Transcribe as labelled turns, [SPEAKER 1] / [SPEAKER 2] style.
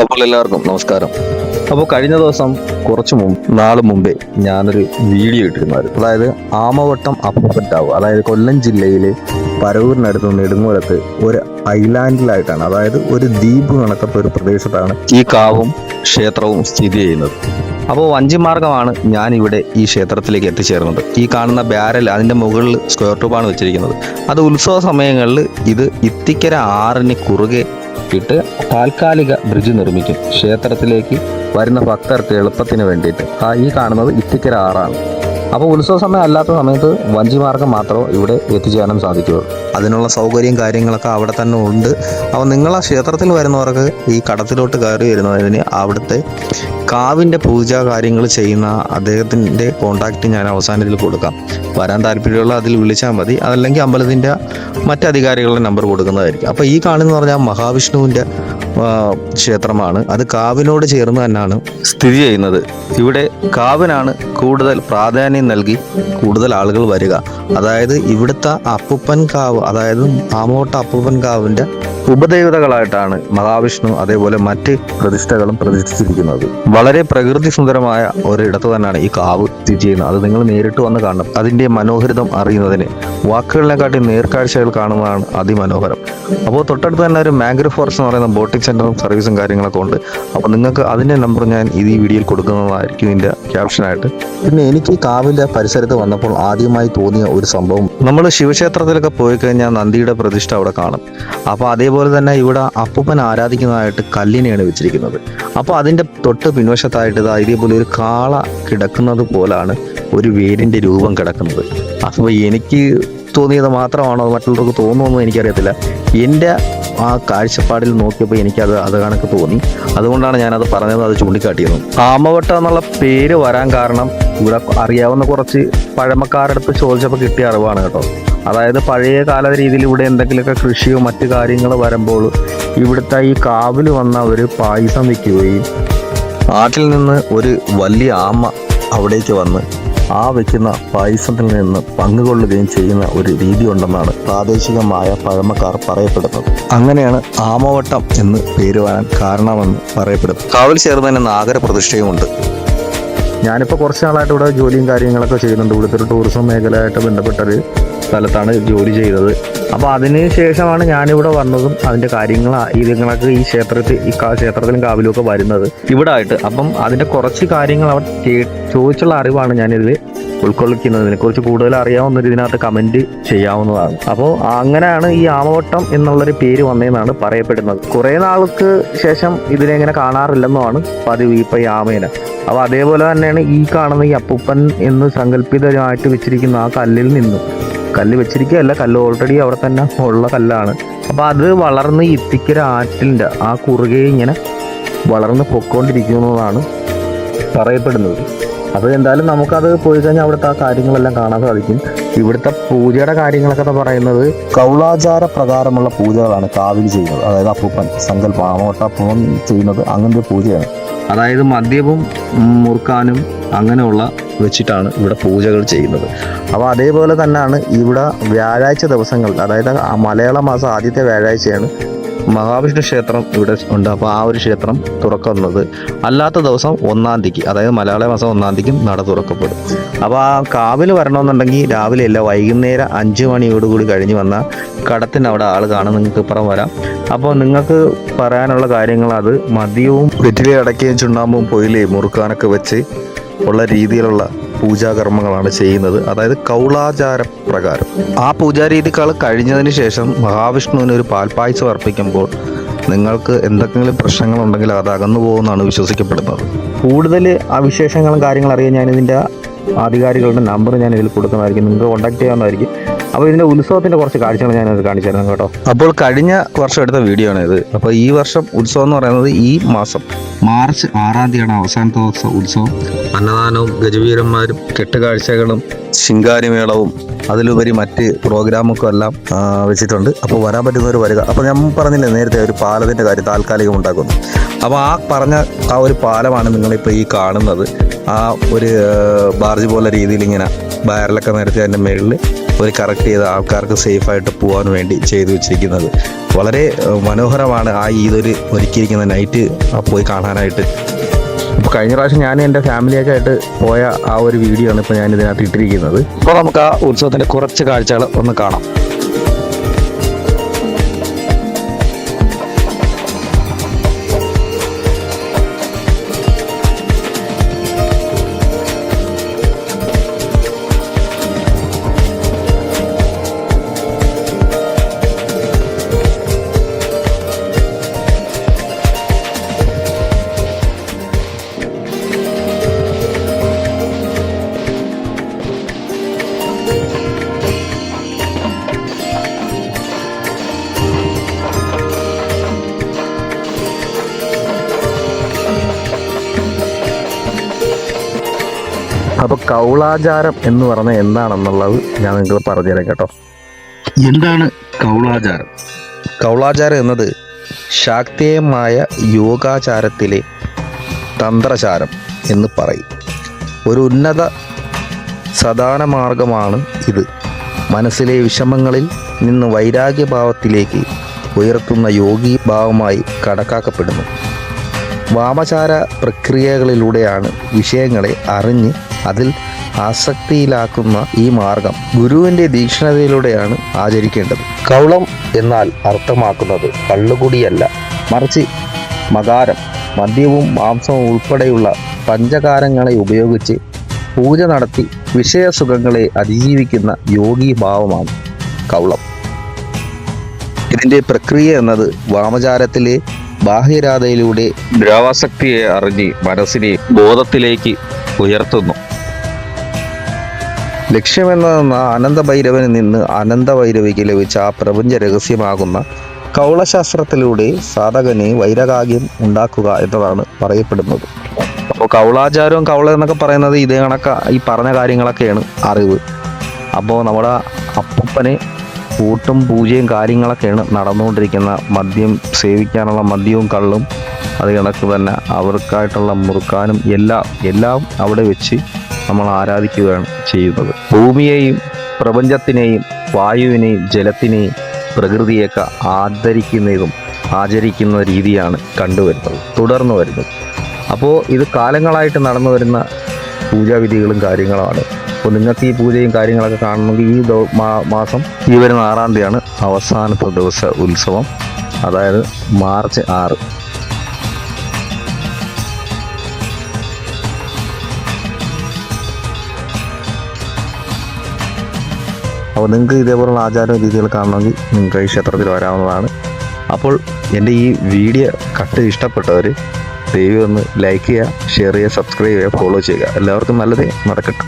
[SPEAKER 1] അപ്പോൾ എല്ലാവർക്കും നമസ്കാരം. അപ്പോൾ കഴിഞ്ഞ ദിവസം നാള് മുമ്പേ ഞാനൊരു വീഡിയോ ഇട്ടിരുന്നായിരുന്നു. അതായത് ആമവട്ടം അപ്പൂപ്പൻ കാവ്, അതായത് കൊല്ലം ജില്ലയിലെ പരവൂരിനടുത്ത് നെടുങ്ങോലത്ത് ഒരു ഐലാൻഡിലായിട്ടാണ്, അതായത് ഒരു ദ്വീപ് കണക്കത്തെ ഒരു പ്രദേശത്താണ് ഈ കാവും ക്ഷേത്രവും സ്ഥിതി ചെയ്യുന്നത്. അപ്പോൾ വഞ്ചിമാർഗമാണ് ഞാൻ ഇവിടെ ഈ ക്ഷേത്രത്തിലേക്ക് എത്തിച്ചേർന്നത്. ഈ കാണുന്ന ബാരൽ, അതിൻ്റെ മുകളിൽ സ്ക്വയർ ട്യൂബാണ് വെച്ചിരിക്കുന്നത്. അത് ഉത്സവ സമയങ്ങളിൽ ഇത് ഇത്തിക്കര ആറിന് കുറുകെ ഇട്ട് താൽക്കാലിക ബ്രിഡ്ജ് നിർമ്മിക്കും ക്ഷേത്രത്തിലേക്ക് വരുന്ന ഭക്തർക്ക് എളുപ്പത്തിന് വേണ്ടിയിട്ട്. ഈ കാണുന്നത് ഇത്തിക്കര ആറാണ്. അപ്പോൾ ഉത്സവ സമയം അല്ലാത്ത സമയത്ത് വഞ്ചിമാർഗം മാത്രമേ ഇവിടെ എത്തിച്ചേരാൻ സാധിക്കുകയുള്ളൂ. അതിനുള്ള സൗകര്യം കാര്യങ്ങളൊക്കെ അവിടെ തന്നെ ഉണ്ട്. അപ്പോൾ നിങ്ങൾ ആ ക്ഷേത്രത്തിൽ വരുന്നവർക്ക് ഈ കടത്തിലോട്ട് കയറി വരുന്നതിന് അവിടുത്തെ കാവിൻ്റെ പൂജാ കാര്യങ്ങൾ ചെയ്യുന്ന അദ്ദേഹത്തിൻ്റെ കോൺടാക്റ്റ് ഞാൻ അവസാനത്തിൽ കൊടുക്കാം. വരാൻ താല്പര്യമുള്ള അതിൽ വിളിച്ചാൽ മതി. അതല്ലെങ്കിൽ അമ്പലത്തിൻ്റെ മറ്റധികാരികളുടെ നമ്പർ കൊടുക്കുന്നതായിരിക്കും. അപ്പോൾ ഈ കാണുന്ന പറഞ്ഞാൽ മഹാവിഷ്ണുവിൻ്റെ ക്ഷേത്രമാണ്. അത് കാവിനോട് ചേർന്ന് തന്നെയാണ് സ്ഥിതി ചെയ്യുന്നത്. ഇവിടെ കാവിനാണ് കൂടുതൽ പ്രാധാന്യം നൽകി കൂടുതൽ ആളുകൾ വരിക. അതായത് ഇവിടുത്തെ അപ്പൂപ്പൻ കാവ്, അതായത് ആമവട്ട അപ്പൂപ്പൻ കാവിൻ്റെ ഉപദേവതകളായിട്ടാണ് മഹാവിഷ്ണു അതേപോലെ മറ്റ് പ്രതിഷ്ഠകളും പ്രതിഷ്ഠിച്ചിരിക്കുന്നത്. വളരെ പ്രകൃതി സുന്ദരമായ ഒരിടത്ത് തന്നെയാണ് ഈ കാവ് സ്ഥിതി ചെയ്യുന്നത്. അത് നിങ്ങൾ നേരിട്ട് വന്ന് കാണണം. അതിൻ്റെ മനോഹരിതം അറിയുന്നതിന് വാക്കുകളിനെക്കാട്ടി നേർക്കാഴ്ചകൾ കാണുന്നതാണ് അതിമനോഹരം. അപ്പോൾ തൊട്ടടുത്ത് തന്നെ ഒരു മാംഗ്രോ ഫോറസ്റ്റ് എന്ന് പറയുന്ന ബോട്ടിംഗ് സെൻ്ററും സർവീസും കാര്യങ്ങളൊക്കെ ഉണ്ട്. അപ്പോൾ നിങ്ങൾക്ക് അതിൻ്റെ നമ്പർ ഞാൻ ഈ വീഡിയോയിൽ കൊടുക്കുന്നതായിരിക്കും ഇതിൻ്റെ ക്യാപ്ഷനായിട്ട്. പിന്നെ എനിക്ക് കാവിൻ്റെ പരിസരത്ത് വന്നപ്പോൾ ആദ്യമായി തോന്നിയ ഒരു സംഭവം, നമ്മൾ ശിവക്ഷേത്രത്തിലൊക്കെ പോയി കഴിഞ്ഞാൽ നന്ദിയുടെ പ്രതിഷ്ഠ അവിടെ കാണും. അപ്പോൾ അതേപോലെ തന്നെ ഇവിടെ അപ്പൂപ്പൻ ആരാധിക്കുന്നതായിട്ട് കല്ലിനെയാണ് വെച്ചിരിക്കുന്നത്. അപ്പോൾ അതിൻ്റെ തൊട്ട് പിൻവശത്തായിട്ട് ഇതേപോലെ ഒരു കാള കിടക്കുന്നത് പോലാണ് ഒരു വേരിൻ്റെ രൂപം കിടക്കുന്നത്. അപ്പോൾ എനിക്ക് തോന്നിയത് മാത്രമാണോ മറ്റുള്ളവർക്ക് തോന്നുമെന്ന് എനിക്കറിയത്തില്ല. എൻ്റെ ആ കാഴ്ചപ്പാടിൽ നോക്കിയപ്പോൾ അത് കണക്ക് തോന്നി. അതുകൊണ്ടാണ് ഞാനത് പറഞ്ഞത്, അത് ചൂണ്ടിക്കാട്ടിയത്. ആമവട്ടം എന്നുള്ള പേര് വരാൻ കാരണം ഇവിടെ അറിയാവുന്ന കുറച്ച് പഴമക്കാരടുത്ത് ചോദിച്ചപ്പോൾ കിട്ടിയ അറിവാണ് കേട്ടോ. അതായത് പഴയ കാല രീതിയിൽ ഇവിടെ എന്തെങ്കിലുമൊക്കെ കൃഷിയോ മറ്റു കാര്യങ്ങൾ വരുമ്പോൾ ഇവിടുത്തെ ഈ കാവിൽ വന്ന ഒരു പായസം വയ്ക്കുകയും നാട്ടിൽ നിന്ന് ഒരു വലിയ ആമ അവിടേക്ക് വന്ന് ആ വെക്കുന്ന പായസത്തിൽ നിന്ന് പങ്കുകൊള്ളുകയും ചെയ്യുന്ന ഒരു രീതി ഉണ്ടെന്നാണ് പ്രാദേശികമായ പഴമക്കാർ പറയപ്പെടുന്നത്. അങ്ങനെയാണ് ആമവട്ടം എന്ന് പേര് വരാൻ കാരണമെന്ന് പറയപ്പെടുന്നു. കാവിൽ ചേർന്ന് തന്നെ നാഗര പ്രതിഷ്ഠയുമുണ്ട്. ഞാനിപ്പോൾ കുറച്ച് നാളായിട്ട് ഇവിടെ ജോലിയും കാര്യങ്ങളൊക്കെ ചെയ്യുന്നുണ്ട്. ഇവിടുത്തെ ഒരു ടൂറിസം മേഖലയായിട്ട് ബന്ധപ്പെട്ടൊരു സ്ഥലത്താണ് ജോലി ചെയ്തത്. അപ്പോൾ അതിന് ശേഷമാണ് ഞാനിവിടെ വന്നതും അതിൻ്റെ ഇതുങ്ങളൊക്കെ ഈ ക്ഷേത്രത്തിലും കാവിലും ഒക്കെ വരുന്നത് ഇവിടെ ആയിട്ട്. അപ്പം അതിൻ്റെ കുറച്ച് കാര്യങ്ങൾ അവർ ചോദിച്ചുള്ള അറിവാണ് ഞാനിതിൽ ഉൾക്കൊള്ളിക്കുന്നത്. ഇതിനെക്കുറിച്ച് കൂടുതൽ അറിയാവുന്നൊരു ഇതിനകത്ത് കമൻറ്റ് ചെയ്യാവുന്നതാണ്. അപ്പോൾ അങ്ങനെയാണ് ഈ ആമവട്ടം എന്നുള്ളൊരു പേര് വന്നതെന്നാണ് പറയപ്പെടുന്നത്. കുറേ നാൾക്ക് ശേഷം ഇതിനെങ്ങനെ കാണാറില്ലെന്നുമാണ് പതിവ് ഇപ്പം ഈ ആമേനെ. അപ്പോൾ അതേപോലെ തന്നെയാണ് ഈ കാണുന്ന ഈ അപ്പൂപ്പൻ എന്ന് സങ്കല്പിതമായിട്ട് വെച്ചിരിക്കുന്ന ആ കല്ലിൽ നിന്നും, കല്ല് വെച്ചിരിക്കുകയല്ല, കല്ല് ഓൾറെഡി അവിടെ തന്നെ ഉള്ള കല്ലാണ്. അപ്പോൾ അത് വളർന്ന് ഇത്തിക്കര ആറ്റിൻ്റെ ആ കുറുകെ ഇങ്ങനെ വളർന്ന് പൊയ്ക്കൊണ്ടിരിക്കുന്നതാണ് പറയപ്പെടുന്നത്. അപ്പോൾ എന്തായാലും നമുക്കത് പോയി കഴിഞ്ഞാൽ അവിടുത്തെ ആ കാര്യങ്ങളെല്ലാം കാണാൻ സാധിക്കും. ഇവിടുത്തെ പൂജയുടെ കാര്യങ്ങളൊക്കെ പറയുന്നത് കൗളാചാര പ്രകാരമുള്ള പൂജകളാണ് കാവിൽ ചെയ്യുന്നത്. അതായത് അപ്പൂപ്പൻ ആമവട്ട അപ്പൂപ്പൻ ചെയ്യുന്നത് അങ്ങനത്തെ പൂജയാണ്. അതായത് മദ്യവും മുറുക്കാനും അങ്ങനെയുള്ള വെച്ചിട്ടാണ് ഇവിടെ പൂജകൾ ചെയ്യുന്നത്. അപ്പോൾ അതേപോലെ തന്നെയാണ് ഇവിടെ വ്യാഴാഴ്ച ദിവസങ്ങൾ, അതായത് മലയാള മാസം ആദ്യത്തെ വ്യാഴാഴ്ചയാണ് മഹാവിഷ്ണു ക്ഷേത്രം ഇവിടെ ഉണ്ട്. അപ്പോൾ ആ ഒരു ക്ഷേത്രം തുറക്കുന്നത് അല്ലാത്ത ദിവസം 1-ാം തീയതിക്ക്, അതായത് മലയാള മാസം 1-ാം തീയതിക്കും നട തുറക്കപ്പെടും. അപ്പോൾ ആ കാവിൽ വരണമെന്നുണ്ടെങ്കിൽ രാവിലെ അല്ല, വൈകുന്നേരം 5 മണിയോടുകൂടി കഴിഞ്ഞ് വന്ന കടത്തിന് അവിടെ ആൾ കാണും. നിങ്ങൾക്ക് ഇപ്പുറം വരാം. അപ്പോൾ നിങ്ങൾക്ക് പറയാനുള്ള കാര്യങ്ങൾ, അത് മദ്യവും വെറ്റില അടയ്ക്കുകയും ചുണ്ണാമ്പും പൊയിലയും മുറുക്കാനൊക്കെ വെച്ച് ഉള്ള രീതിയിലുള്ള പൂജാകർമ്മങ്ങളാണ് ചെയ്യുന്നത്. അതായത് കൗളാചാര പ്രകാരം ആ പൂജാരീതികൾ കഴിഞ്ഞതിന് ശേഷം മഹാവിഷ്ണുവിന് ഒരു പാൽപ്പായസം അർപ്പിക്കുമ്പോൾ നിങ്ങൾക്ക് എന്തെങ്കിലും പ്രശ്നങ്ങളുണ്ടെങ്കിൽ അത് അകന്നു പോകുമെന്നാണ് വിശ്വസിക്കപ്പെടുന്നത്. കൂടുതൽ ആ വിശേഷങ്ങളും കാര്യങ്ങളും അറിയാൻ ഞാനിതിൻ്റെ അധികാരികളുടെ നമ്പർ ഞാൻ ഇതിൽ കൊടുക്കുന്നതായിരിക്കും. നിങ്ങൾക്ക് കോൺടാക്ട് ചെയ്യാവുന്നതായിരിക്കും. അപ്പോൾ ഇതിൻ്റെ ഉത്സവത്തിൻ്റെ കുറച്ച് കാഴ്ചകൾ ഞാനത് കാണിച്ചു തരാം കേട്ടോ. അപ്പോൾ കഴിഞ്ഞ വർഷം എടുത്ത വീഡിയോ ആണ് ഇത്. അപ്പോൾ ഈ വർഷം ഉത്സവം എന്ന് പറയുന്നത് ഈ മാസം മാർച്ച് 6-ാം തീയതിയാണ് അവസാനത്തെ ദിവസം ഉത്സവം. അന്നദാനവും ഗജവീരന്മാരും കെട്ടുകാഴ്ചകളും ശിങ്കാരിമേളവും അതിലുപരി മറ്റ് പ്രോഗ്രാമൊക്കെ എല്ലാം വെച്ചിട്ടുണ്ട്. അപ്പോൾ വരാൻ പറ്റുന്നവർ വരിക. അപ്പോൾ ഞാൻ പറഞ്ഞില്ലേ നേരത്തെ ഒരു പാലത്തിൻ്റെ കാര്യം താൽക്കാലികം ഉണ്ടാക്കുന്നു. അപ്പോൾ ആ ഒരു പാലമാണ് നിങ്ങളിപ്പോൾ ഈ കാണുന്നത്. ആ ഒരു ബാർജ് പോലെ രീതിയിൽ ഇങ്ങനെ ബാരലൊക്കെ നിരത്തി അതിൻ്റെ മുകളിൽ ഒരു കറക്റ്റ് ചെയ്ത ആൾക്കാർക്ക് സേഫായിട്ട് പോകാൻ വേണ്ടി ചെയ്തു വെച്ചിരിക്കുന്നത്. വളരെ മനോഹരമാണ് ആ ഈദൊരു ഒരുക്കിയിരിക്കുന്ന നൈറ്റ് പോയി കാണാനായിട്ട്. അപ്പോൾ കഴിഞ്ഞ പ്രാവശ്യം ഞാൻ എൻ്റെ ഫാമിലിയൊക്കെ ആയിട്ട് പോയ ആ ഒരു വീഡിയോ ആണ് ഇപ്പോൾ ഞാൻ ഇതിനകത്ത് ഇട്ടിരിക്കുന്നത്. അപ്പോൾ നമുക്ക് ആ ഉത്സവത്തിൻ്റെ കുറച്ച് കാഴ്ചകൾ ഒന്ന് കാണാം. അപ്പോൾ കൗളാചാരം എന്ന് പറഞ്ഞാൽ എന്താണെന്നുള്ളത് ഞാൻ നിങ്ങൾക്ക് പറഞ്ഞുതരാം കേട്ടോ. എന്താണ് കൗളാചാരം? കൗളാചാരം എന്നത് ശാക്തേയമായ യോഗാചാരത്തിലെ തന്ത്രചാരം എന്ന് പറയും. ഒരു ഉന്നത സദാന മാർഗമാണ് ഇത്. മനസ്സിലെ വിഷമങ്ങളിൽ നിന്ന് വൈരാഗ്യഭാവത്തിലേക്ക് ഉയർത്തുന്ന യോഗീഭാവമായി കണക്കാക്കപ്പെടുന്നു. വാമചാര പ്രക്രിയകളിലൂടെയാണ് വിഷയങ്ങളെ അറിഞ്ഞ് അതിൽ ആസക്തിയിലാക്കുന്ന ഈ മാർഗം ഗുരുവിൻ്റെ ദീക്ഷണതയിലൂടെയാണ് ആചരിക്കേണ്ടത്. കൗളം എന്നാൽ അർത്ഥമാക്കുന്നത് കള്ളുകുടിയല്ല, മറിച്ച് മകാരം, മദ്യവും മാംസവും ഉൾപ്പെടെയുള്ള പഞ്ചകാരങ്ങളെ ഉപയോഗിച്ച് പൂജ നടത്തി വിഷയസുഖങ്ങളെ അതിജീവിക്കുന്ന യോഗീഭാവമാണ് കൗളം. ഇതിൻ്റെ പ്രക്രിയ എന്നത് വാമചാരത്തിലെ ബാഹ്യരാധയിലൂടെ ദ്രാവാസക്തിയെ അറിഞ്ഞ് മനസ്സിനെ ബോധത്തിലേക്ക് ഉയർത്തുന്നു. ലക്ഷ്യമെന്ന അനന്തഭൈരവനിൽ നിന്ന് അനന്തഭൈരവിക്ക് ലഭിച്ച ആ പ്രപഞ്ച രഹസ്യമാകുന്ന കൗളശാസ്ത്രത്തിലൂടെ സാധകനെ വൈരാഗ്യം ഉണ്ടാക്കുക എന്നതാണ് പറയപ്പെടുന്നത്. അപ്പോൾ കൗളാചാരവും കൗള എന്നൊക്കെ പറയുന്നത് ഇതേ കണക്ക ഈ പറഞ്ഞ കാര്യങ്ങളൊക്കെയാണ് അറിവ്. അപ്പോൾ നമ്മുടെ അപ്പൂപ്പനെ കൂട്ടും പൂജയും കാര്യങ്ങളൊക്കെയാണ് നടന്നുകൊണ്ടിരിക്കുന്ന. മദ്യം സേവിക്കാനുള്ള മദ്യവും കള്ളും അത് കണക്ക് തന്നെ അവർക്കായിട്ടുള്ള മുറുക്കാനും എല്ലാം അവിടെ വെച്ച് നമ്മൾ ആരാധിക്കുകയാണ് ചെയ്യുന്നത്. ഭൂമിയെയും പ്രപഞ്ചത്തിനെയും വായുവിനെയും ജലത്തിനെയും പ്രകൃതിയൊക്കെ ആചരിക്കുന്ന രീതിയാണ് തുടർന്നു വരുന്നത്. അപ്പോൾ ഇത് കാലങ്ങളായിട്ട് നടന്നു വരുന്ന പൂജാവിധികളും കാര്യങ്ങളുമാണ്. അപ്പോൾ നിങ്ങൾക്ക് ഈ പൂജയും കാര്യങ്ങളൊക്കെ കാണണമെങ്കിൽ ഈ മാസം ഈ വരുന്ന 6-ാം തീയതിയാണ് അവസാനത്തെ ദിവസ ഉത്സവം, അതായത് മാർച്ച് 6. അപ്പോൾ നിങ്ങൾക്ക് ഇതേപോലുള്ള ആചാര രീതികൾ കാണണമെങ്കിൽ നിങ്ങൾക്ക് ഈ ക്ഷേത്രത്തിൽ വരാവുന്നതാണ്. അപ്പോൾ എൻ്റെ ഈ വീഡിയോ ഇഷ്ടപ്പെട്ടവർ ദയവ് ഒന്ന് ലൈക്ക് ചെയ്യുക, ഷെയർ ചെയ്യുക, സബ്സ്ക്രൈബ് ചെയ്യുക, ഫോളോ ചെയ്യുക. എല്ലാവർക്കും നല്ലതേ നടക്കട്ടെ.